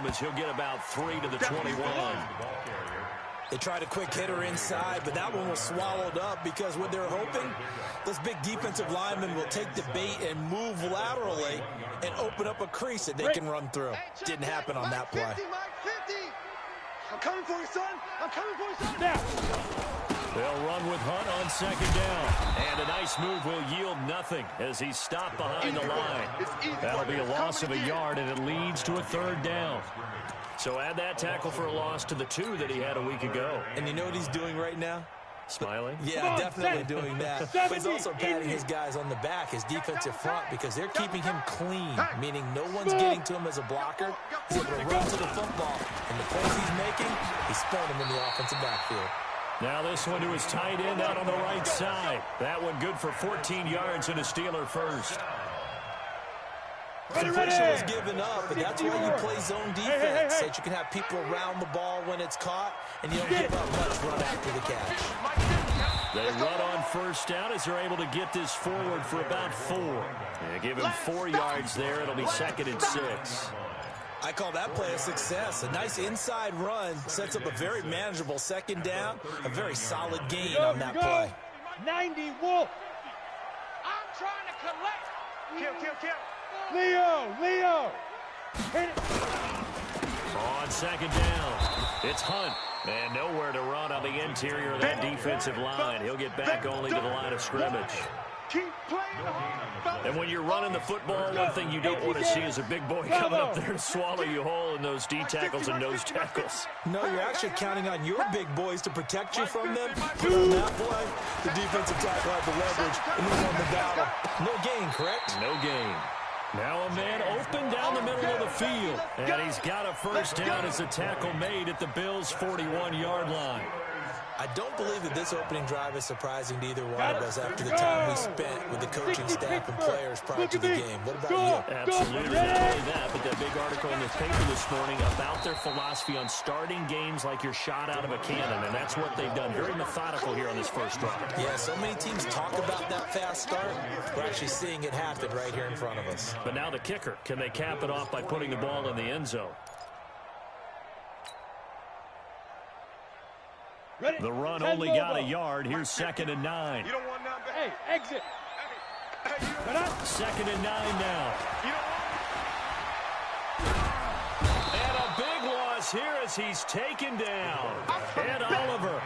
him as he'll get about 3 to the 21. They tried a quick hitter inside, but that one was swallowed up because what they're hoping, those big defensive linemen will take the bait and move laterally and open up a crease that they can run through. Didn't happen on that play. I'm coming for you, son. I'm coming for you, son. Now. They'll run with Hunt on second down. And a nice move will yield nothing as he's stopped behind the line. That'll be a loss of a yard, and it leads to a third down. So add that tackle for a loss to the 2 that he had a week ago. And you know what he's doing right now? Smiling? Yeah, definitely doing that. But he's also patting his guys on the back, his defensive front, because they're keeping him clean, meaning no one's getting to him as a blocker. He's able to run to the football. And the plays he's making, he's throwing them in the offensive backfield. Now this one to his tight end out on the right side. That one good for 14 yards and a Steeler first. Completion was given up, but that's why you play zone defense, so that you can have people around the ball when it's caught, and you don't give up much run after the catch. They run on first down as they're able to get this forward for about 4. Yeah, give him 4 yards there. It'll be 2nd and 6. I call that play a success. A nice inside run sets up a very manageable second down, a very solid gain on that play. 90 Wolf. I'm trying to collect. Kill. Leo. Hit it. On second down, it's Hunt. And nowhere to run on the interior of that defensive line. He'll get back only to the line of scrimmage. Keep playing hard. And when you're running the football, one thing you don't want to see is a big boy coming up there and swallow you whole in those D tackles and nose tackles. No, you're actually counting on your big boys to protect you from them. But on that play, the defensive tackle had the leverage, and he won the battle. No gain, correct? No gain. Now a man open down the middle of the field. And he's got a first down as a tackle made at the Bills' 41-yard line. I don't believe that this opening drive is surprising to either one of us after the time we spent with the coaching staff and players prior to the game. What about you? Absolutely, not only that, but that big article in the paper this morning about their philosophy on starting games like you're shot out of a cannon, and that's what they've done. Very methodical here on this first drive. Yeah, so many teams talk about that fast start. We're actually seeing it happen right here in front of us. But now the kicker. Can they cap it off by putting the ball in the end zone? The run only got a yard. Here's 2nd and 9. You don't want none back. Hey, exit. Hey, 2nd and 9 now. And a big loss here as he's taken down. Ed Oliver.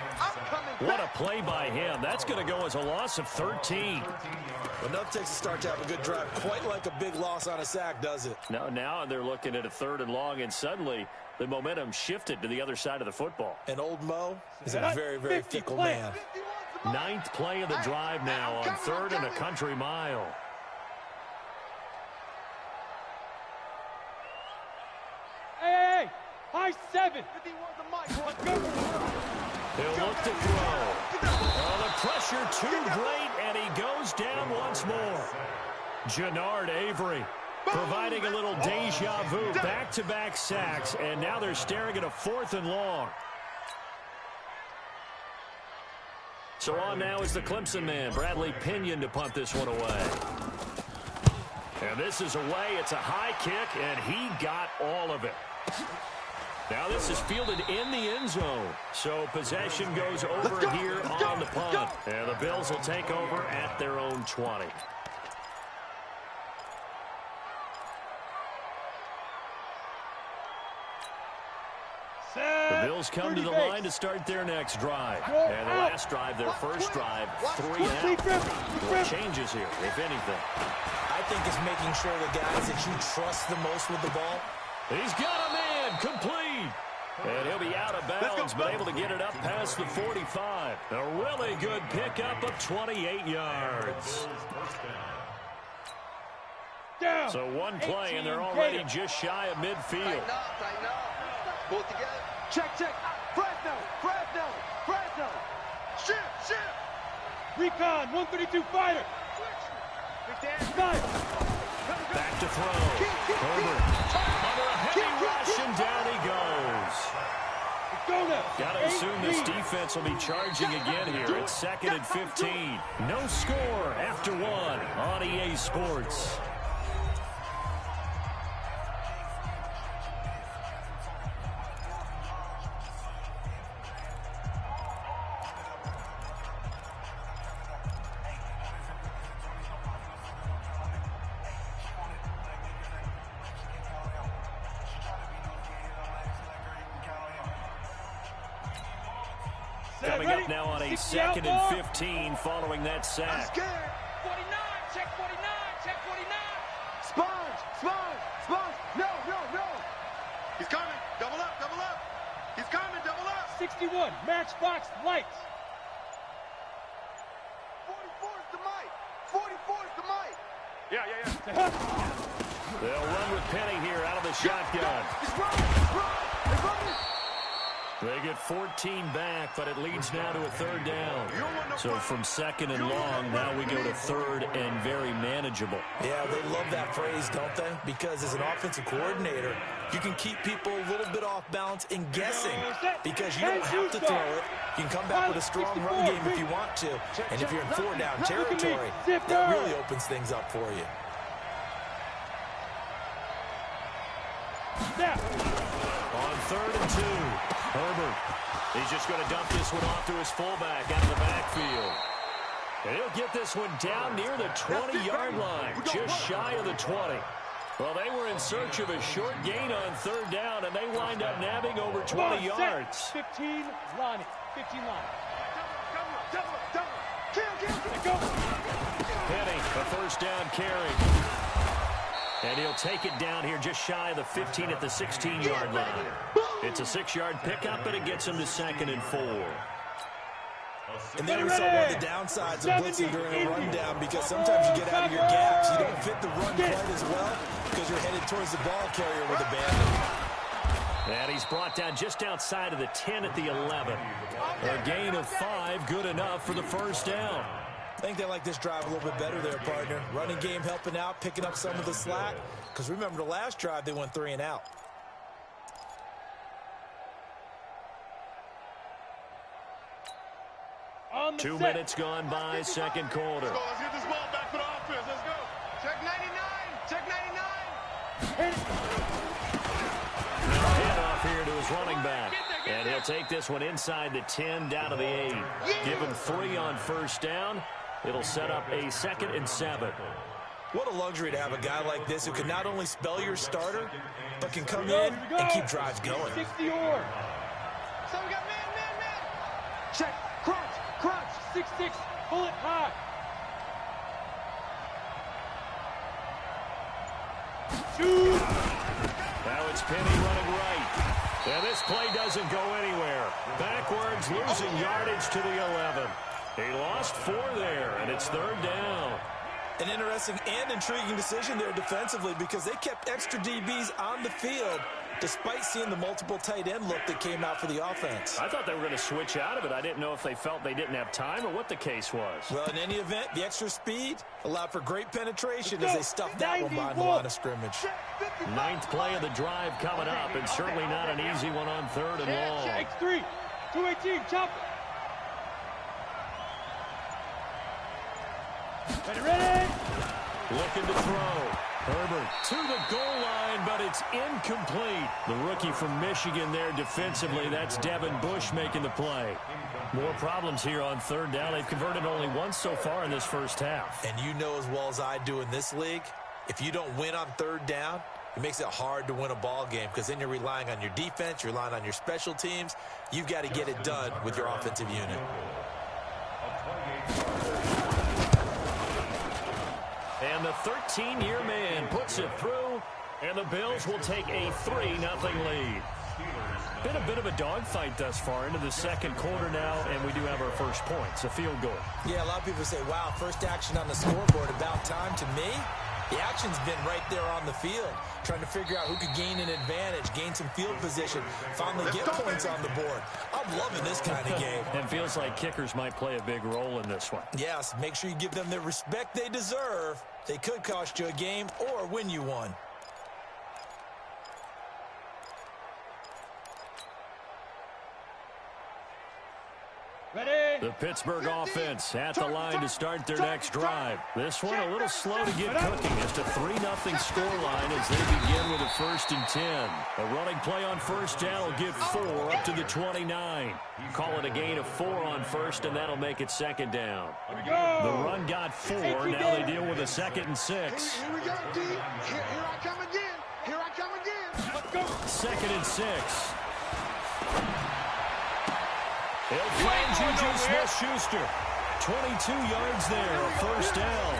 What a play by him. That's going to go as a loss of 13. Well, enough takes a start to have a good drive. Quite like a big loss on a sack, does it? No, now they're looking at a 3rd and long, and suddenly the momentum shifted to the other side of the football. And old Mo is a very, very fickle man. 9th play of the drive now on 3rd and a country mile. Hey, high 7. He'll look to throw. Oh, the pressure too great, and he goes down once more. Jannard Avery providing a little deja vu, back-to-back sacks, and now they're staring at a 4th and long. So on now is the Clemson man, Bradley Pinion, to punt this one away. And this is away. It's a high kick, and he got all of it. Now this is fielded in the end zone. So possession goes over here on the punt. And the Bills will take over at their own 20. The Bills come to the line to start their next drive. And the last drive, their first drive, 3 out. What changes here, if anything? I think it's making sure the guys that you trust the most with the ball. He's got a man, complete. And he'll be out of bounds, but able to get it up past the 45. A really good pickup of 28 yards. So one play, and they're already just shy of midfield. Pull it together. Check. Fresno. Shoot. Recon, 132 fighter. Back to throw. Herbert under a heavy rush, and down he goes. Got to assume this defense will be charging again here. It's 2nd and 15. No score after 1 on EA Sports. Coming up now on a 2nd and 15 following that sack. I'm scared. 49, check 49, check 49. Sponge, sponge, sponge. No, no, no. He's coming. Double up, double up. He's coming, double up. 61, matchbox lights. 44 is the mic. 44 is the mic. Yeah. They'll run with Penny here out of the shotgun. He's running, he's running, he's running. They get 14 back, but it leads now to a 3rd down. So from 2nd and long, now we go to 3rd and very manageable. Yeah, they love that phrase, don't they? Because as an offensive coordinator, you can keep people a little bit off balance and guessing because you don't have to throw it. You can come back with a strong run game if you want to. And if you're in 4-down territory, that really opens things up for you. On 3rd and 2, Herbert. He's just going to dump this one off to his fullback out of the backfield. And he'll get this one down near the 20-yard line, just shy of the 20. Well, they were in search of a short gain on 3rd down, and they wind up nabbing over 20 yards. 15, Lonnie. 15 line. Kill. Penny, a 1st down carry. And he'll take it down here just shy of the 15 at the 16-yard line. It's a 6-yard pickup, but it gets him to 2nd and 4. And then we saw one of the downsides of blitzing during a rundown because sometimes you get out of your gaps. You don't fit the run quite as well because you're headed towards the ball carrier with a bandit. And he's brought down just outside of the 10 at the 11. A gain of 5, good enough for the 1st down. I think they like this drive a little bit better there, partner. Running game helping out, picking up some of the slack. Because remember, the last drive, they went 3 and out. Two minutes gone by, 2nd quarter. Let's get this ball back for the offense. Let's go. Check 99. Check 99. Hand off here to his running back. And he'll take this one inside the 10 down to the 8. Give him 3 on 1st down. It'll set up a 2nd and 7. What a luxury to have a guy like this who can not only spell your starter, but can come in and keep drives going. 60 or. So we got man. Check. Crunch. 6-6, bullet high. Shoot. Now it's Penny running right. And this play doesn't go anywhere. Backwards, losing yardage to the 11. He lost 4 there, and it's 3rd down. An interesting and intriguing decision there defensively because they kept extra DBs on the field despite seeing the multiple tight end look that came out for the offense. I thought they were going to switch out of it. I didn't know if they felt they didn't have time or what the case was. Well, in any event, the extra speed allowed for great penetration as they stuffed that one behind the line of scrimmage. 9th play of the drive coming up, and certainly not an easy one on 3rd and long. X3, 218, chop it. Ready. Looking to throw. Herbert to the goal line, but it's incomplete. The rookie from Michigan there defensively. That's Devin Bush making the play. More problems here on 3rd down. They've converted only once so far in this first half. And you know as well as I do in this league, if you don't win on 3rd down, it makes it hard to win a ball game because then you're relying on your defense, you're relying on your special teams. You've got to get it done with your offensive unit. And the 13-year man puts it through, and the Bills will take a 3-0 lead. Been a bit of a dogfight thus far into the 2nd quarter now, and we do have our first points, a field goal. Yeah, a lot of people say, wow, first action on the scoreboard, about time. To me, the action's been right there on the field, trying to figure out who could gain an advantage, gain some field position, finally get points on the board. I'm loving this kind of game. And feels like kickers might play a big role in this one. Yes, make sure you give them the respect they deserve. They could cost you a game or win you one. Ready. The Pittsburgh offense at the line to start their next drive. This one a little slow to get cooking. Just a 3-0 scoreline as they begin with a 1st and 10. A running play on 1st down will get 4 up to the 29. Call it a gain of 4 on 1st, and that'll make it 2nd down. The run got 4. Now they deal with a 2nd and 6. Here we go, D. Here I come again. Here I come again. Let's go. 2nd and 6. He'll find Juju Smith-Schuster. 22 yards there, a first down.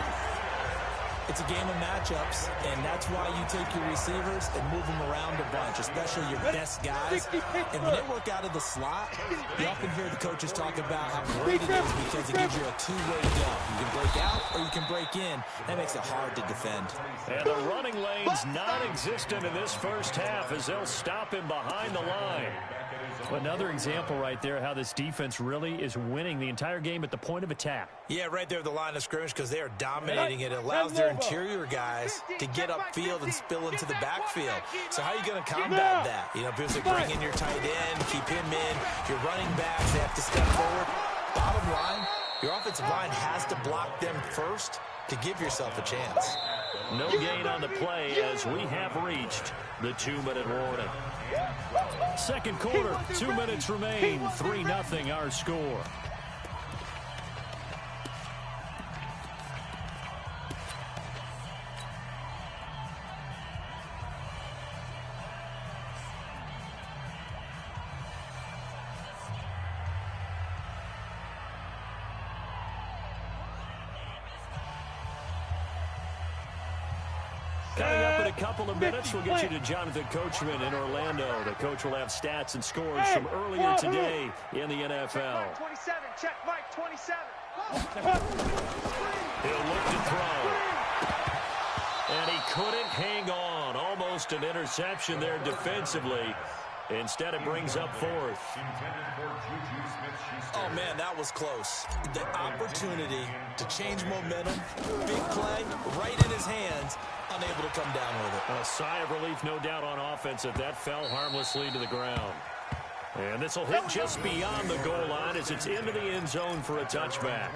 It's a game of matchups, and that's why you take your receivers and move them around a bunch, especially your best guys. And when they work out of the slot, you often hear the coaches talk about how great it is because it gives you a two-way go. You can break out or you can break in. That makes it hard to defend. And the running lane's non-existent in this first half as they'll stop him behind the line. Another example right there how this defense really is winning the entire game at the point of attack. Yeah, right there at the line of scrimmage because they are dominating it. It allows their interior guys to get upfield and spill into the backfield. So how are you going to combat that? You know, people say bring in your tight end, keep him in. Your running backs, they have to step forward. Bottom line, your offensive line has to block them first to give yourself a chance. No gain on the play as we have reached the 2-minute warning. Second quarter, 2 minutes remain, 3-0 our score. Coming up in a couple of minutes, we'll get you to Jonathan Coachman in Orlando. The coach will have stats and scores from earlier today in the NFL. 27, check Mike, 27. He'll look to throw. And he couldn't hang on. Almost an interception there defensively. Instead, it brings up fourth. Oh, man, that was close. The opportunity to change momentum, big play, right in his hands, unable to come down with it. A sigh of relief, no doubt, on offense if that fell harmlessly to the ground. And this will hit just beyond the goal line as it's into the end zone for a touchback.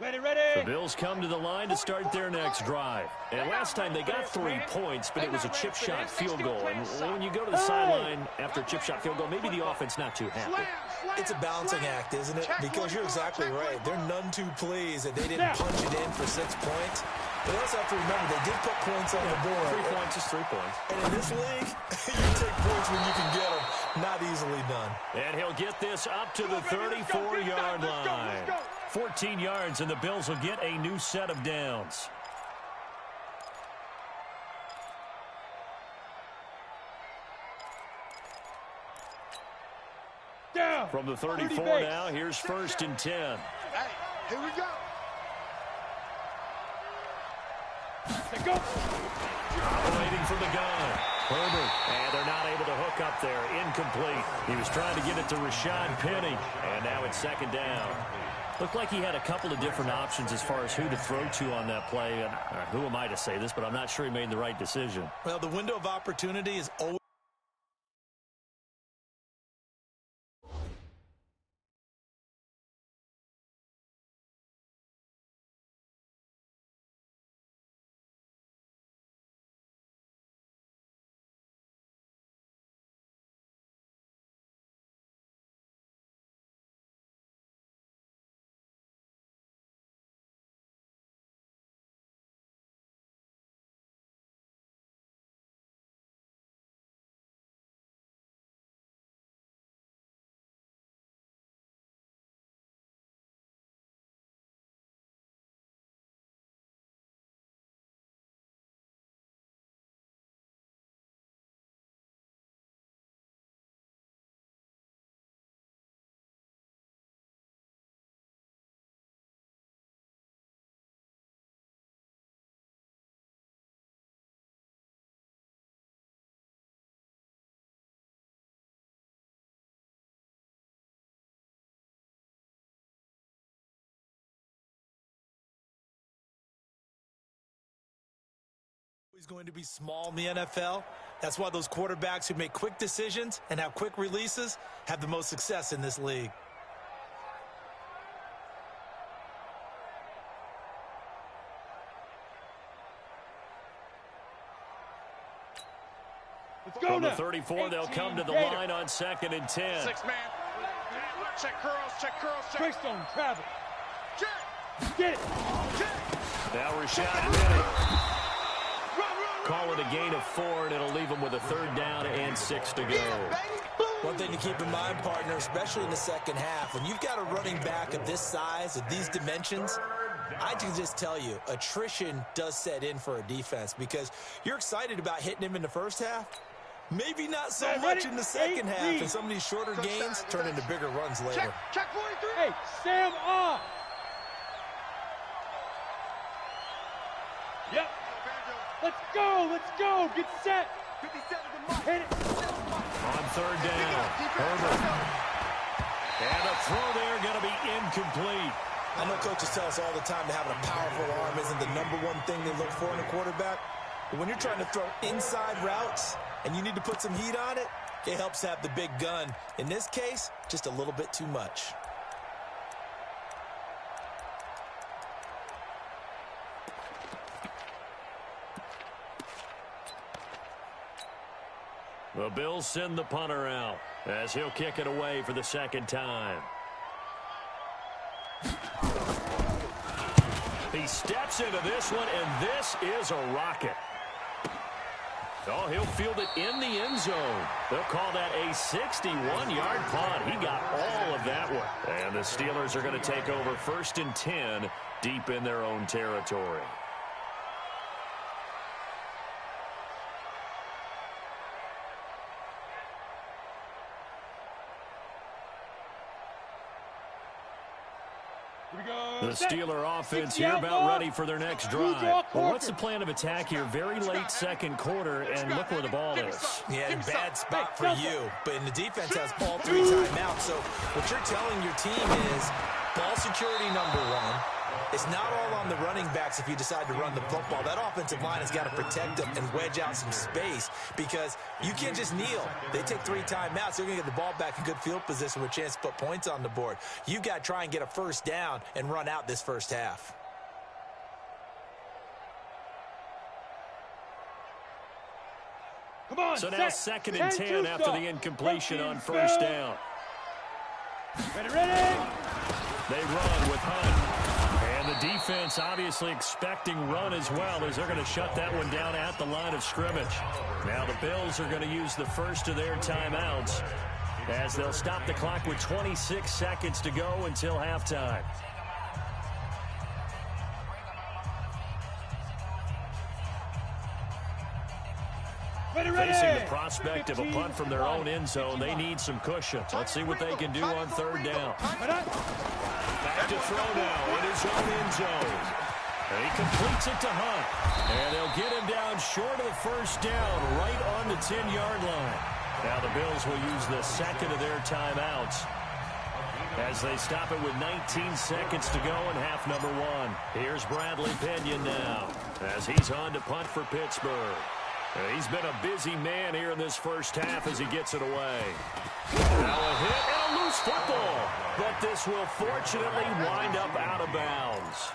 The Bills come to the line to start their next drive. And last time they got 3 points, but it was a chip shot field goal. And when you go to the sideline after a chip shot field goal, maybe the offense not too happy. It's a balancing act, isn't it? Because you're exactly right. They're none too pleased that they didn't punch it in for 6 points. But you also have to remember they did put points on the board. 3 points is 3 points. And in this league, you take points when you can get them. Not easily done. And he'll get this up to the 34-yard line. 14 yards, and the Bills will get a new set of downs. From the 34 now, here's 1st and 10. Hey, here we go. Operating from the gun. Herbert, and they're not able to hook up there. Incomplete. He was trying to get it to Rashad Penny, and now it's 2nd down. Looked like he had a couple of different options as far as who to throw to on that play. And who am I to say this, but I'm not sure he made the right decision. Well, the window of opportunity is always. Is going to be small in the NFL. That's why those quarterbacks who make quick decisions and have quick releases have the most success in this league. From the 34, they'll come to the line on 2nd and 10. 6-man. Check curls, check curls, check. Greystone, travel. Check. Get it. Check. Now Rashad Penny. Call it a gain of 4, and it'll leave them with a 3rd down and 6 to go. One thing to keep in mind, partner, especially in the second half, when you've got a running back of this size, of these dimensions, I can just tell you, attrition does set in for a defense because you're excited about hitting him in the first half. Maybe not so much in the second half, and some of these shorter gains turn into bigger runs later. Check 43. Hey, Sam off. Yep. Let's go. Let's go. Get set. 57 to Mike. Hit it. On 3rd down, Herbert. And a throw there going to be incomplete. I know coaches tell us all the time that having a powerful arm isn't the #1 thing they look for in a quarterback. But when you're trying to throw inside routes and you need to put some heat on it, it helps have the big gun. In this case, just a little bit too much. The Bills send the punter out as he'll kick it away for the 2nd time. He steps into this one, and this is a rocket. Oh, he'll field it in the end zone. They'll call that a 61-yard punt. He got all of that one. And the Steelers are going to take over 1st and 10 deep in their own territory. The Steeler offense here about ready for their next drive. Well, what's the plan of attack here? Very late 2nd quarter, and look where the ball is. Yeah, bad spot for you. But the defense has all 3 timeouts. So what you're telling your team is ball security #1. It's not all on the running backs if you decide to run the football. That offensive line has got to protect them and wedge out some space because you can't just kneel. They take 3 timeouts. They're going to get the ball back in good field position with a chance to put points on the board. You've got to try and get a 1st down and run out this first half. Come on, so now 2nd and 10 after the incompletion on 1st down. Ready. They run with Hunt. And the defense obviously expecting run as well as they're going to shut that one down at the line of scrimmage. Now the Bills are going to use the first of their timeouts as they'll stop the clock with 26 seconds to go until halftime. Facing the prospect of a punt from their own end zone, they need some cushion. Let's see what they can do on 3rd down. Back to throw now in his own end zone. And he completes it to Hunt. And they'll get him down short of the 1st down, right on the 10-yard line. Now the Bills will use the 2nd of their timeouts as they stop it with 19 seconds to go in half #1. Here's Bradley Pinion now as he's on to punt for Pittsburgh. He's been a busy man here in this first half as he gets it away. Now a hit and a loose football. But this will fortunately wind up out of bounds.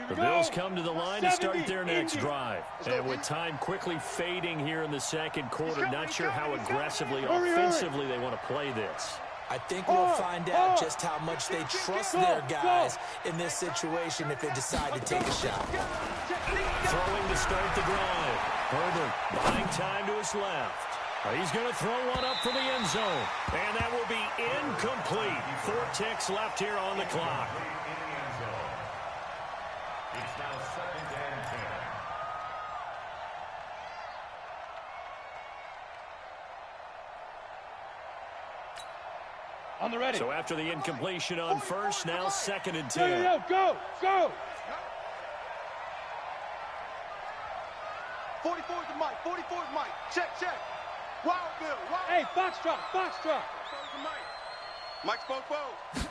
The Bills come to the line to start their next drive. And with time quickly fading here in the 2nd quarter, not sure how aggressively, offensively they want to play this. I think we'll find out just how much they trust their guys in this situation if they decide to take a shot. Throwing to start the drive. Herbert buying time to his left. He's going to throw one up for the end zone. And that will be incomplete. 4 ticks left here on the clock. It's now 2nd and 10. On the ready. So after the incompletion on 1st, now 2nd and 10. Go. 44 to Mike. 44 to Mike. Check. Wild Bill. Hey, Foxtrot. Mike's Popo.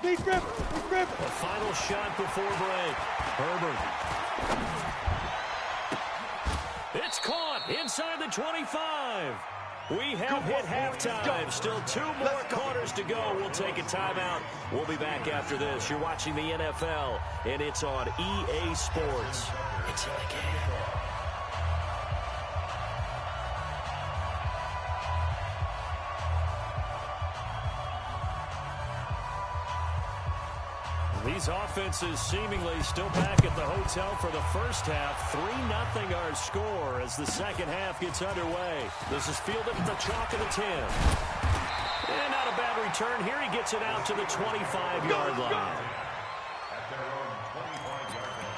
Big rip. The final shot before break. Herbert. caught inside the 25. We have hit halftime. Still 2 more quarters to go. We'll take a timeout. We'll be back after this. You're watching the NFL, and it's on EA Sports. It's in the game. These offenses seemingly still back at the hotel for the first half. 3-0 our score as the second half gets underway. This is fielded at the chalk of the 10. And not a bad return here. He gets it out to the 25-yard line. At their own 25-yard line.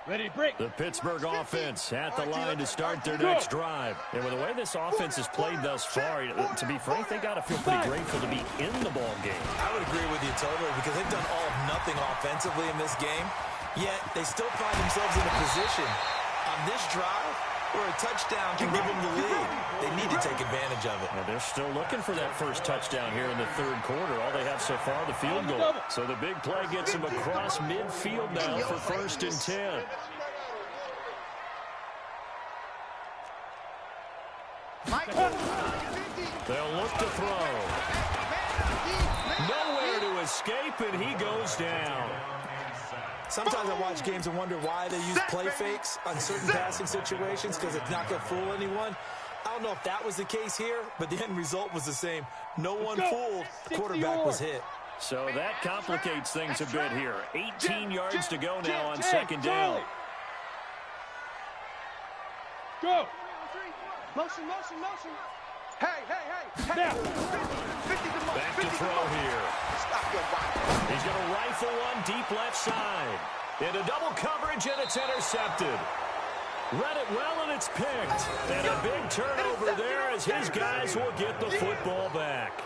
Ready, break. The Pittsburgh offense at the line to start their next drive. And with the way this offense has played thus far, to be frank, they got to feel pretty grateful to be in the ball game. I would agree with you totally because they've done all of nothing offensively in this game, yet they still find themselves in a position on this drive where a touchdown can give them the lead. They need to take advantage of it. And they're still looking for that first touchdown here in the third quarter. All they have so far, the field goal. So the big play gets them across midfield now for 1st and 10. They'll look to throw. Nowhere to escape, and he goes down. Sometimes I watch games and wonder why they use play fakes on certain passing situations because it's not going to fool anyone. I don't know if that was the case here, but the end result was the same. No one fooled. The quarterback was hit. So that complicates things a bit here. 18 yards to go now on second down. Go. Motion, motion, motion. Hey, hey, hey. Now. 50 to motion. Back to throw here. Stop your body. He's going to rifle one deep left side. Into double coverage, and it's intercepted. Read it well, and it's picked. And a big turnover there as his guys will get the football back.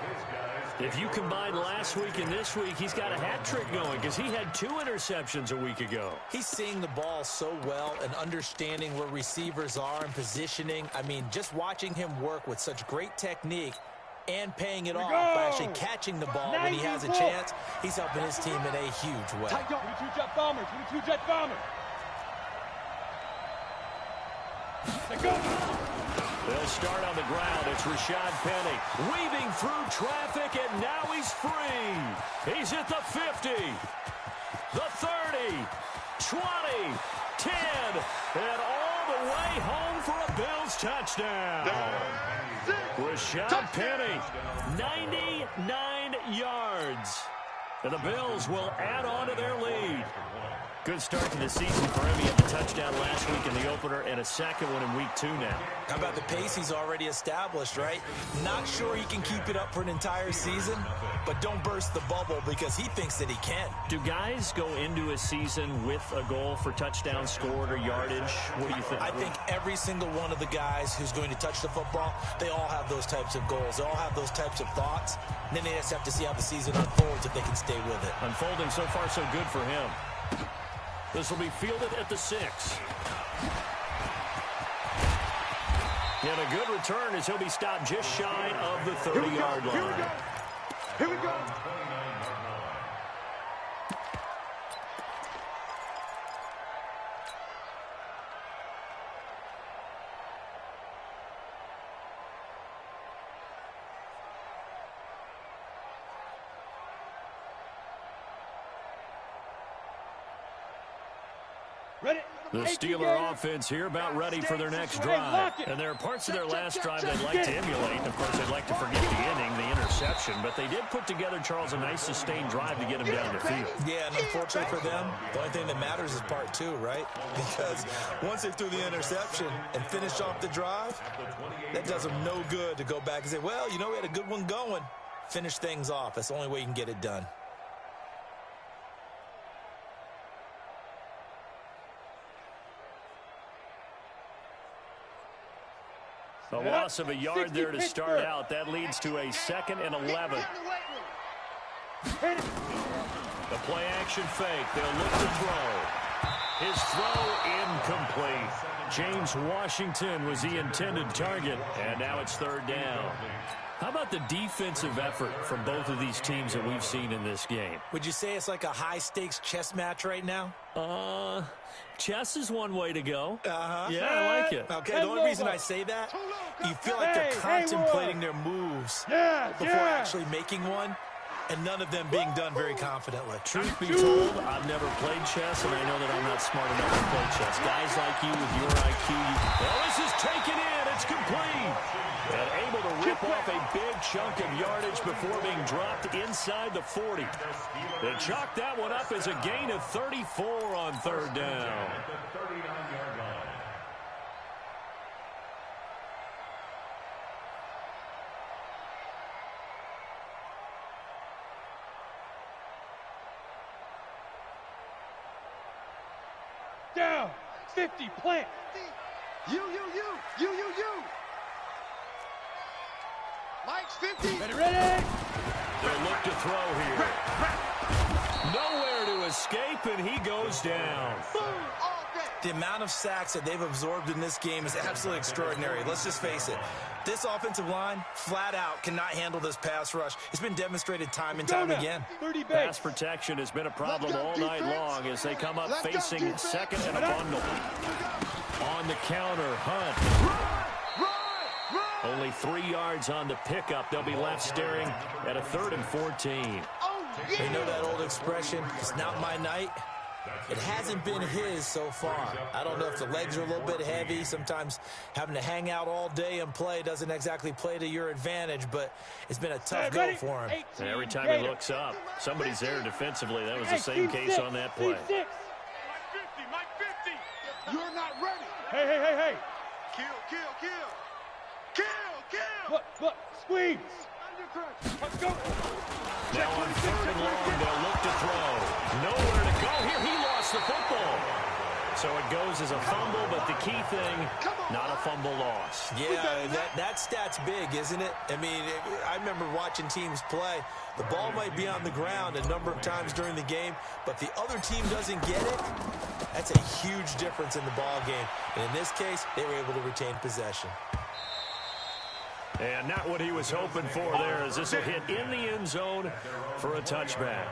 If you combine last week and this week, he's got a hat trick going because he had 2 interceptions a week ago. He's seeing the ball so well and understanding where receivers are and positioning. I mean, just watching him work with such great technique and paying it off by actually catching the ball when he has a chance, he's helping his team in a huge way. 22 jet bombers, 22 jet bombers. Let's go. They'll start on the ground. It's Rashad Penny weaving through traffic, and now he's free. He's at the 50, the 30, 20, 10, and all the way home for a Bills touchdown. Rashad Penny, 99 yards. And the Bills will add on to their lead. Good start to the season for him. He had the touchdown last week in the opener and a second one in week 2 now. How about the pace he's already established, right? Not sure he can keep it up for an entire season, but don't burst the bubble because he thinks that he can. Do guys go into a season with a goal for touchdowns scored or yardage? What do you think? I think every single one of the guys who's going to touch the football, they all have those types of goals. They all have those types of thoughts. And then they just have to see how the season unfolds if they can stay with it. Unfolding so far so good for him. This will be fielded at the 6. And a good return as he'll be stopped just shy of the 30-yard line. Here we go. Here we go. Ready. The Steeler offense here about ready for their next drive. And there are parts of their last drive they'd like to emulate. Of course, they'd like to forget the inning, the interception. But they did put together, Charles, a nice sustained drive to get him down the field. Yeah, and unfortunately for them, the only thing that matters is part 2, right? Because once they threw the interception and finished off the drive, that does them no good to go back and say, well, you know, we had a good one going. Finish things off. That's the only way you can get it done. A loss of a yard there to start out. That leads to a 2nd and 11. The play action fake. They'll look to throw. His throw incomplete. James Washington was the intended target. And now it's 3rd down. How about the defensive effort from both of these teams that we've seen in this game? Would you say it's like a high-stakes chess match right now? Chess is one way to go. Yeah, I like it. Okay, the only reason I say that, you feel like they're contemplating their moves before actually making one, and none of them being done very confidently. Truth be told, I've never played chess, and I know that I'm not smart enough to play chess. Guys like you with your IQ, well, this is taken in. It's complete. And able to rip off a big chunk of yardage before being dropped inside the 40. They chalk that one up as a gain of 34 on third down. Down. 50. Plant. You. Mike's 50. Ready. They'll look to throw here. Nowhere to escape, and he goes down. Boom. All day. The amount of sacks that they've absorbed in this game is absolutely extraordinary. Let's just face it. This offensive line, flat out, cannot handle this pass rush. It's been demonstrated time and time again. 30 base. Pass protection has been a problem all night long as they come up facing second and a bundle. On the counter, Hunt. Only 3 yards on the pickup. They'll be left staring at a 3rd and 14. You know that old expression, it's not my night? It hasn't been his so far. I don't know if the legs are a little bit heavy. Sometimes having to hang out all day and play doesn't exactly play to your advantage, but it's been a tough go for him. And every time he looks up, somebody's there defensively. That was the same case on that play. Mike 50. You're not ready. Hey. Kill. Look. Squeeze. Let's go. Now on 3rd and long, they'll look to throw. Nowhere to go here. He lost the football. So it goes as a fumble, but the key thing, not a fumble loss. Yeah, that stat's big, isn't it? I mean, I remember watching teams play. The ball might be on the ground a number of times during the game, but the other team doesn't get it. That's a huge difference in the ball game. And in this case, they were able to retain possession. And not what he was hoping for there, as this will hit in the end zone for a touchback.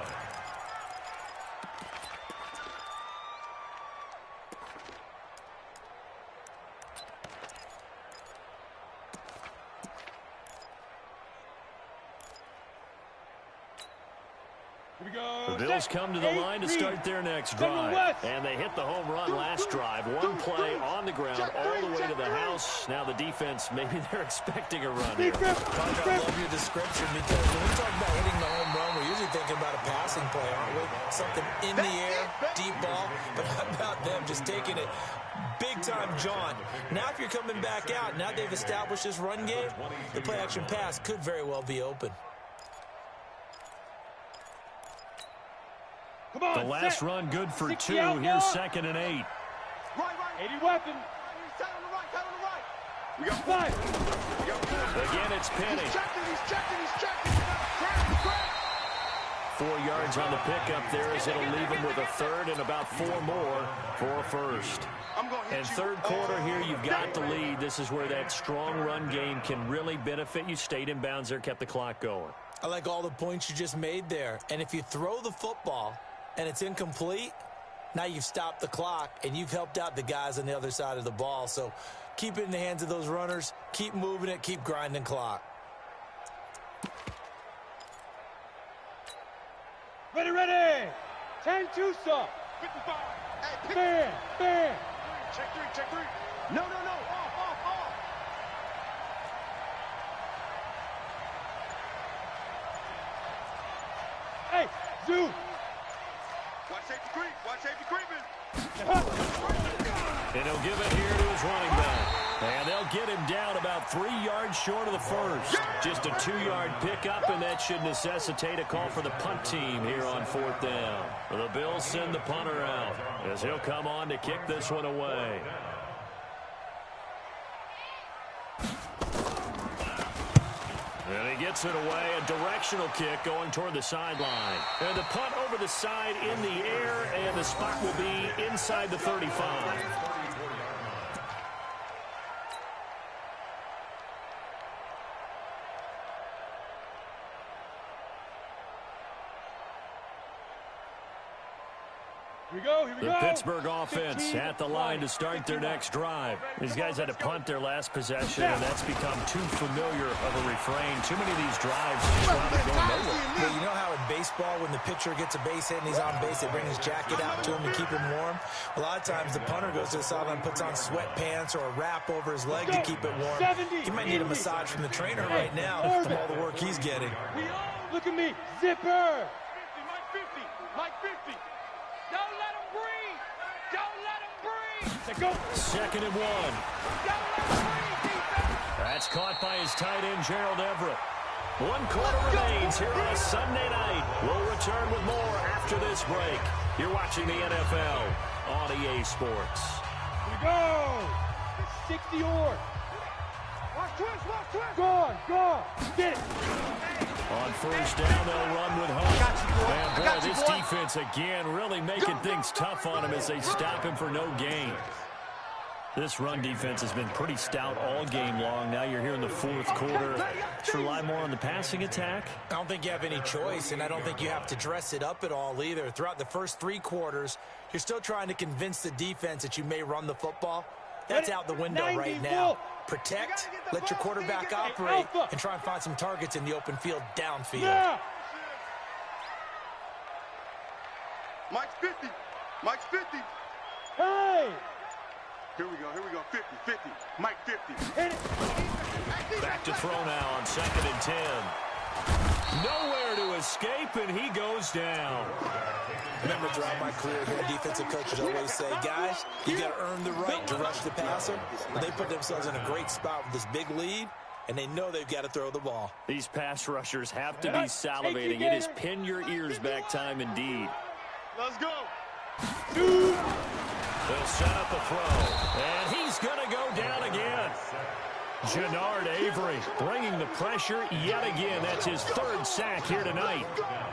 The Bills come to the line to start their next drive. And they hit the home run last drive. One play on the ground all the way to the house. Now the defense, maybe they're expecting a run here. I love your description, because when we talk about hitting the home run, we're usually thinking about a passing play, aren't we? Something in the air, deep ball. But how about them just taking it big-time jaunt? Now if you're coming back out, now they've established this run game, the play-action pass could very well be open. The last run good for 2. Here's 2nd and 8. Right. 80 weapon. Tell him to right. We got 5. Again, it's Penny. He's checking. 4 yards on the pickup there, as it'll leave him with a 3rd and about 4 more for a 1st. And 3rd quarter here, you've got the lead. This is where that strong run game can really benefit you. Stayed in bounds there, kept the clock going. I like all the points you just made there. And if you throw the football and it's incomplete, now you've stopped the clock and you've helped out the guys on the other side of the ball. So keep it in the hands of those runners. Keep moving it. Keep grinding clock. Ready. 10 Tucson. 55. Bam. Check 3. No. Off. Hey, zoom. Watch safety creeping. And he'll give it here to his running back. And they'll get him down about 3 yards short of the 1st. Just a 2-yard pickup, and that should necessitate a call for the punt team here on 4th down. The Bills send the punter out as he'll come on to kick this one away. And he gets it away, a directional kick going toward the sideline. And the punt over the side in the air, and the spot will be inside the 35. The Pittsburgh offense at the line to start their next drive. These guys had to punt their last possession, and that's become too familiar of a refrain. Too many of these drives just wound up going nowhere. Well, you know how in baseball, when the pitcher gets a base hit and he's on base, they bring his jacket out to him to keep him warm? A lot of times the punter goes to the sideline, puts on sweatpants or a wrap over his leg to keep it warm. He might need a massage from the trainer right now from all the work he's getting. Look at me, zipper. Mike 50, Mike 50. Don't let him breathe. Don't let him breathe. Go. 2nd and 1. Don't let him breathe, defense. That's caught by his tight end, Gerald Everett. 1 quarter remains here on a Sunday night. We'll return with more after this break. You're watching the NFL on EA Sports. Here we go. 60 or. Watch twist. Gone. Get it. On 1st down, they'll run with hope. And boy, this defense again really making things tough on him as they stop him for no gain. This run defense has been pretty stout all game long. Now you're here in the 4th quarter. Let's rely more on the passing attack. I don't think you have any choice, and I don't think you have to dress it up at all either. Throughout the first 3 quarters, you're still trying to convince the defense that you may run the football. That's out the window right now. Protect, let your quarterback operate, and try and find some targets in the open field downfield. Yeah. Mike's 50. Mike's 50. Hey. Here we go. 50. Mike 50. Hit it. Back to throw now on 2nd and 10. Nowhere to escape, and he goes down. Remember, throughout my career here, defensive coaches always say, guys, you got to earn the right to rush the passer. Well, they put themselves in a great spot with this big lead, and they know they've got to throw the ball. These pass rushers have to be salivating. It is pin your ears back time indeed. Let's go. They'll set up the throw, and he's going to go down again. Jannard Avery bringing the pressure yet again. That's his 3rd sack here tonight.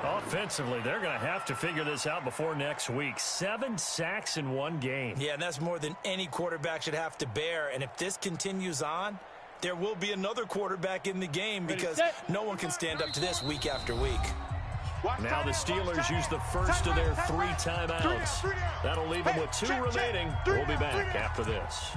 Offensively, they're going to have to figure this out before next week. 7 sacks in 1 game. Yeah, and that's more than any quarterback should have to bear. And if this continues on, there will be another quarterback in the game because no one can stand up to this week after week. Now the Steelers use the first of their 3 timeouts. That'll leave them with 2 remaining. We'll be back after this.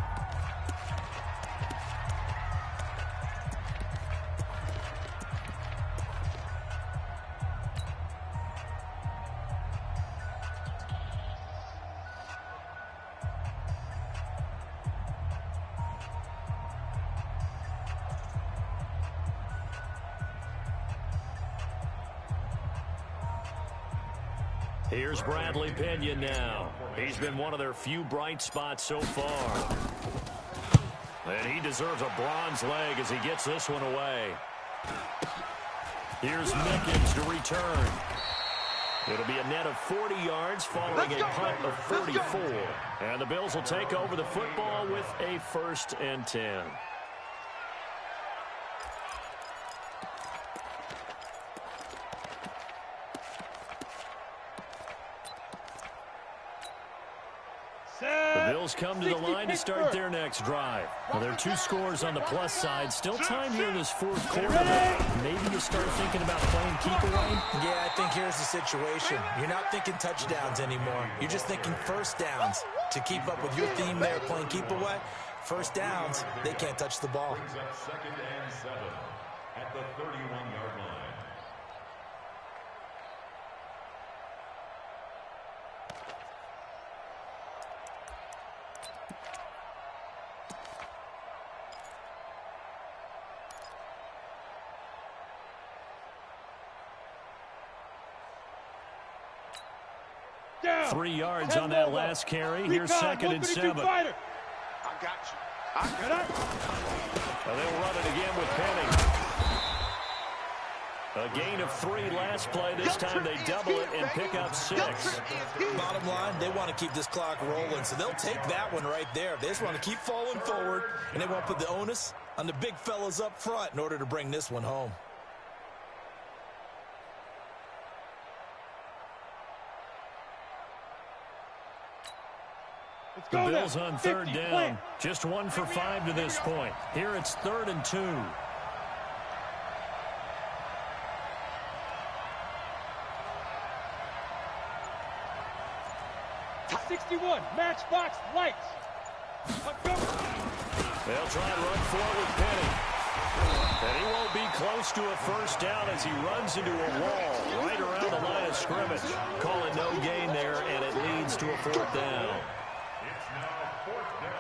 Here's Bradley Pinion now. He's been one of their few bright spots so far. And he deserves a bronze leg as he gets this one away. Here's Mickens to return. It'll be a net of 40 yards following a punt of 34. And the Bills will take over the football with a 1st and 10. The Bills come to the line to start their next drive. Well, there are 2 scores on the plus side. Still time here in this 4th quarter. Maybe you start thinking about playing keep away. Yeah, I think here's the situation. You're not thinking touchdowns anymore. You're just thinking 1st downs. To keep up with your theme there, playing keep away, 1st downs, they can't touch the ball. 2nd and 7 at the 31-yard line. Down. 3 yards on that last carry. Here's 2nd and 7. I got you. And they'll run it again with Penny. A gain of 3 last play. This time they double it and pick up 6. Bottom line, they want to keep this clock rolling, so they'll take that one right there. They just want to keep falling forward, and they won't put the onus on the big fellas up front in order to bring this one home. The Bills on 3rd down. Just 1 for 5 to this point. Here it's 3rd and 2. 61, matchbox lights. They'll try and run forward with Penny. And he won't be close to a first down as he runs into a wall right around the line of scrimmage. Call it no gain there, and it leads to a fourth down. It's now fourth down.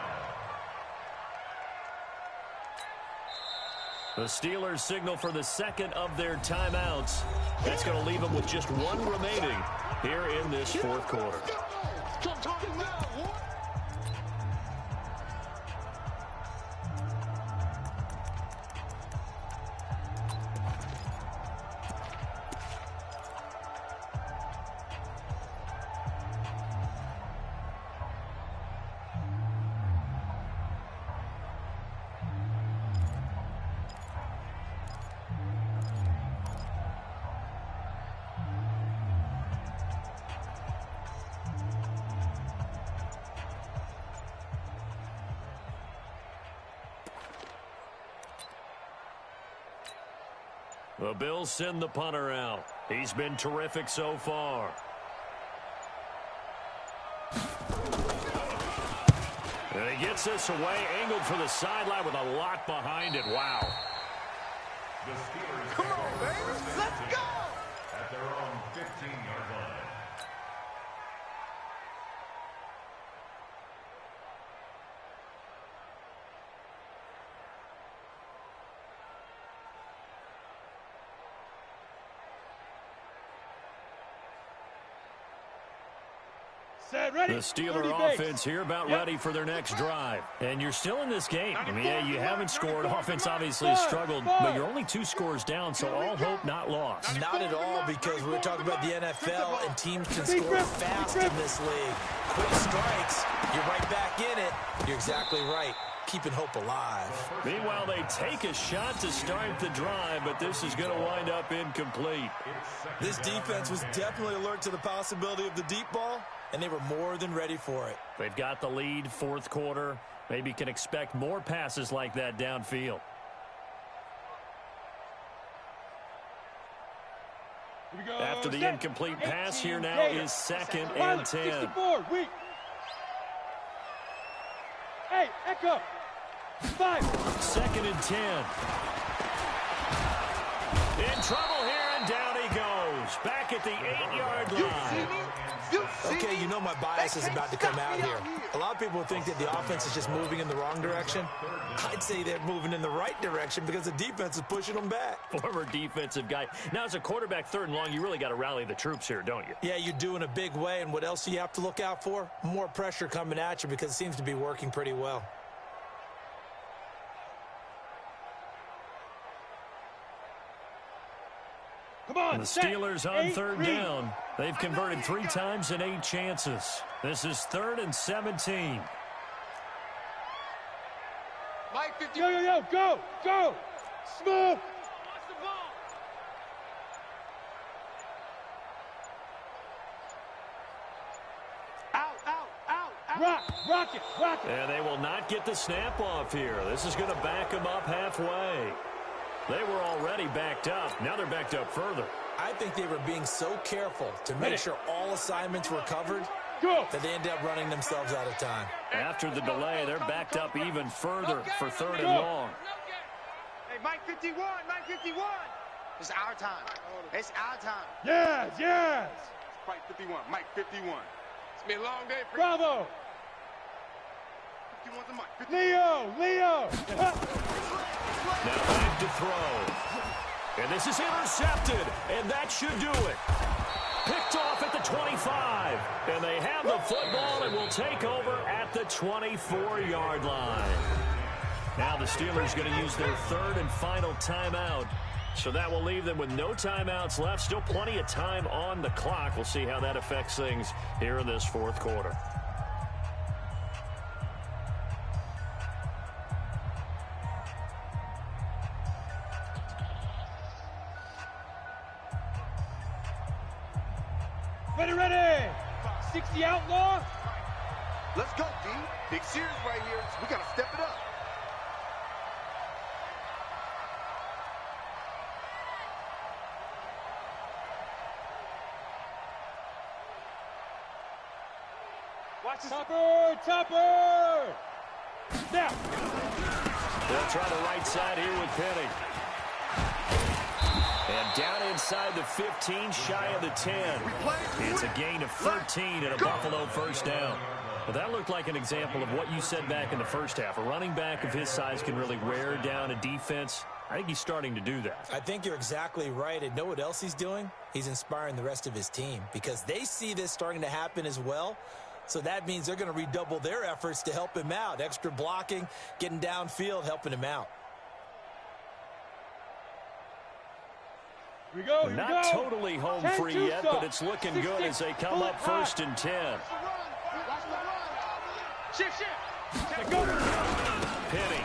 The Steelers signal for the second of their timeouts. That's going to leave them with just one remaining here in this fourth quarter. The Bills send the punter out. He's been terrific so far. And he gets this away, angled for the sideline with a lot behind it. Wow. The Steelers Come on, baby. Let's go. at their own 15-yard line. Set, ready. The Steeler 30 base. offense here about ready for their next drive. And you're still in this game. I mean, yeah, you haven't scored. Offense obviously has struggled, but you're only 2 scores down, so all hope not lost. Not at all, because we were talking about the NFL, and teams can score fast in this league. Quick strikes, you're right back in it. You're exactly right. Keeping hope alive. Meanwhile, they take a shot to start the drive, but this is going to wind up incomplete. This defense was definitely alert to the possibility of the deep ball, and they were more than ready for it. They've got the lead, fourth quarter. Maybe can expect more passes like that downfield. Here we go. After the Set. incomplete pass, 18 here now Gator. is second and Pilot, 10. 64, weak. Hey, Echo. 5. Second and 10. In trouble here, and down he goes. Back at the 8-yard line. Okay, you know my bias is about to come out here. A lot of people think that the offense is just moving in the wrong direction. I'd say they're moving in the right direction because the defense is pushing them back. Former defensive guy. Now, as a quarterback, third and long, you really got to rally the troops here, don't you? Yeah, you do in a big way, and what else do you have to look out for? More pressure coming at you because it seems to be working pretty well. Come on. The set. Steelers on 8, third read. down. They've converted 3 times in 8 chances. This is 3rd and 17. Mike 50. Yo, yo, yo, go, go. Smoke. Out, out, out, out. Rock it, rock it. And they will not get the snap off here. This is going to back them up halfway. They were already backed up. Now they're backed up further. I think they were being so careful to make sure all assignments were covered Go. that they ended up running themselves out of time. After the delay, they're backed up even further for 3rd and long. Hey, Mike 51, Mike 51. It's our time. It's our time. Yes, yes. Mike 51, Mike 51. It's been a long day for Bravo. 51 to Mike. 51. Leo. Now back to throw. And this is intercepted, and that should do it. Picked off at the 25. And they have the football and will take over at the 24-yard line. Now the Steelers going to use their 3rd and final timeout. So that will leave them with no timeouts left. Still plenty of time on the clock. We'll see how that affects things here in this fourth quarter. Ready. 60 outlaw. Let's go, D. Big series right here. We got to step it up. Watch this. Topper! Now! They'll try the right side here with Penny. And down inside the 15, shy of the 10. It's a gain of 13 and a Buffalo first down. Well, that looked like an example of what you said back in the first half. A running back of his size can really wear down a defense. I think he's starting to do that. I think you're exactly right. And know what else he's doing? He's inspiring the rest of his team because they see this starting to happen as well. So that means they're going to redouble their efforts to help him out. Extra blocking, getting downfield, helping him out. Here we go. Not totally home free yet, but it's looking good as they come up first and 10. Shift. Penny.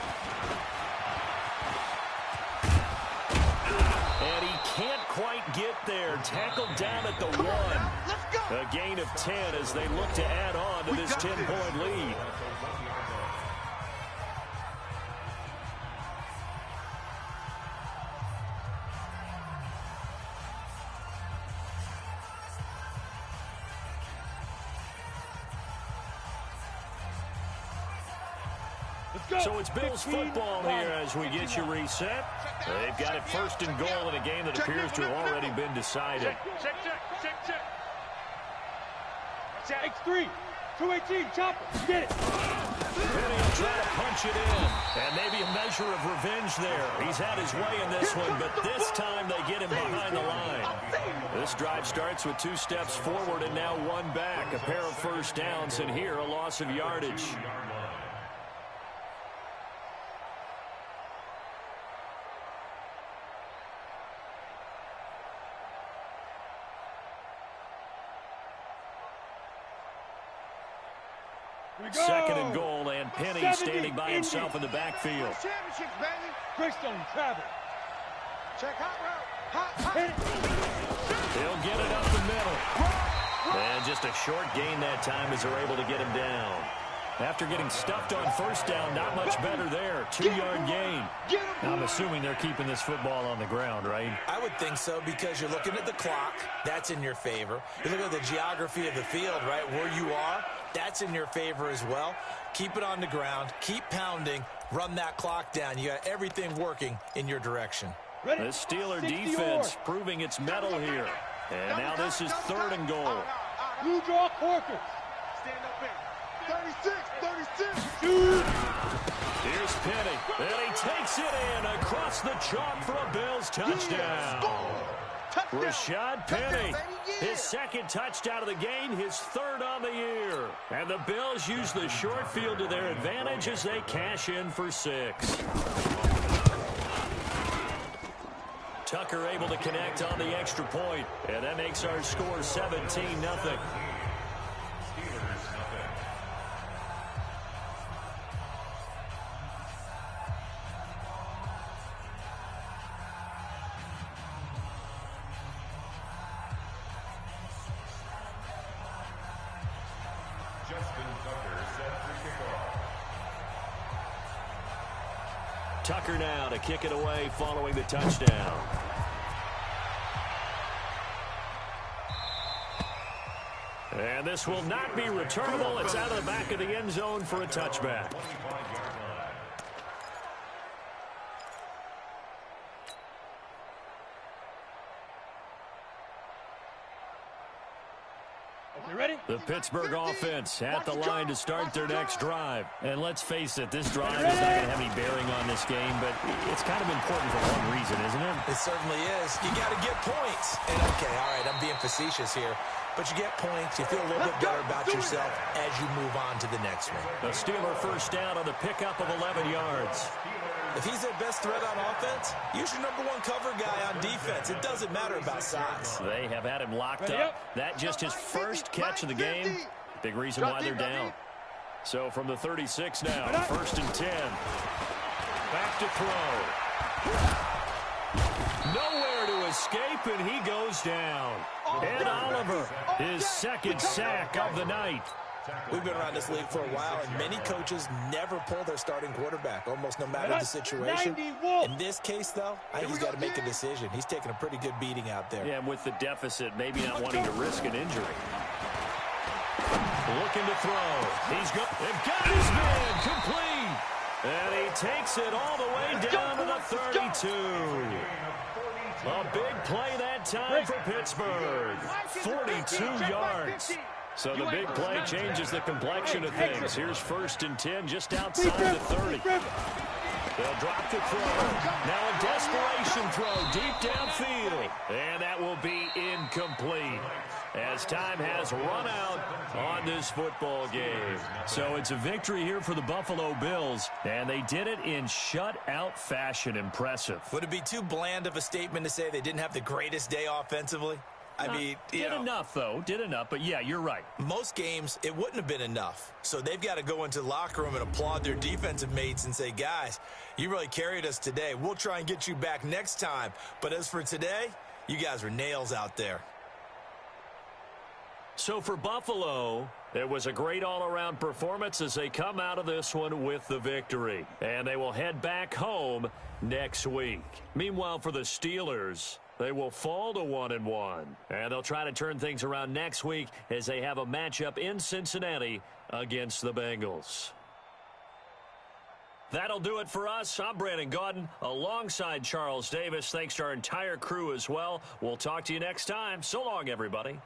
And he can't quite get there. Tackled down at the 1. A gain of 10 as they look to add on to this 10-point lead. So it's Bills football here as we get you reset. They've got it first and goal in a game that appears to have already been decided. Check. X3, 218, chopper, get it. Penny will try to punch it in. And maybe a measure of revenge there. He's had his way in this one, but this time they get him behind the line. This drive starts with 2 steps forward and now 1 back. A pair of first downs, and here a loss of yardage. Second and goal, and Penny standing by himself in the backfield. Championships, baby. Greystone travel. Check hot route. He'll get it up the middle. And just a short gain that time as they're able to get him down. After getting stuffed on first down, not much better there. 2-yard gain. Now, I'm assuming they're keeping this football on the ground, right? I would think so because you're looking at the clock. That's in your favor. You look at the geography of the field, right, where you are. That's in your favor as well. Keep it on the ground. Keep pounding. Run that clock down. You got everything working in your direction. The Steeler defense proving its mettle here. And now this is 3rd and goal. Blue draw Corkers. Stand up in. 36. Here's Penny. And he takes it in across the chalk for a Bills touchdown. Rashad Penny, his 2nd touchdown of the game, his 3rd on the year. And the Bills use the short field to their advantage as they cash in for 6. Tucker able to connect on the extra point, and that makes our score 17-0. Tucker now to kick it away following the touchdown. And this will not be returnable. It's out of the back of the end zone for a touchback. You ready? The Pittsburgh offense at the line to start their next drive. And let's face it, this drive is not going to have any bearing on this game, but it's kind of important for one reason, isn't it? It certainly is. You got to get points. And okay, all right, I'm being facetious here. But you get points, you feel a little bit better about yourself as you move on to the next one. The Steeler first down on the pickup of 11 yards. If he's their best threat on offense, use your #1 cover guy on defense. It doesn't matter about size. They have had him locked up. That just his first catch of the game. Big reason why they're down. So from the 36 now, 1st and 10. Back to throw. Nowhere to escape, and he goes down. Ed Oliver, his 2nd sack of the night. We've been around this league for a while, and many coaches never pull their starting quarterback, almost no matter the situation. In this case, though, I think he's got to make a decision. He's taking a pretty good beating out there. Yeah, and with the deficit, maybe not wanting to risk an injury. Looking to throw. He's good. They've got his man complete. And he takes it all the way down to the 32. A big play that time for Pittsburgh. 42 yards. So the big play changes the complexion of things. Here's 1st and 10 just outside the 30. They'll drop the throw. Now a desperation throw deep downfield. And that will be incomplete as time has run out on this football game. So it's a victory here for the Buffalo Bills, and they did it in shutout fashion. Impressive. Would it be too bland of a statement to say they didn't have the greatest day offensively? I mean, did enough, though. Did enough. But, yeah, you're right. Most games, it wouldn't have been enough. So they've got to go into the locker room and applaud their defensive mates and say, guys, you really carried us today. We'll try and get you back next time. But as for today, you guys were nails out there. So for Buffalo, it was a great all-around performance as they come out of this one with the victory. And they will head back home next week. Meanwhile, for the Steelers, they will fall to 1-1. And they'll try to turn things around next week as they have a matchup in Cincinnati against the Bengals. That'll do it for us. I'm Brandon Gaudin alongside Charles Davis. Thanks to our entire crew as well. We'll talk to you next time. So long, everybody.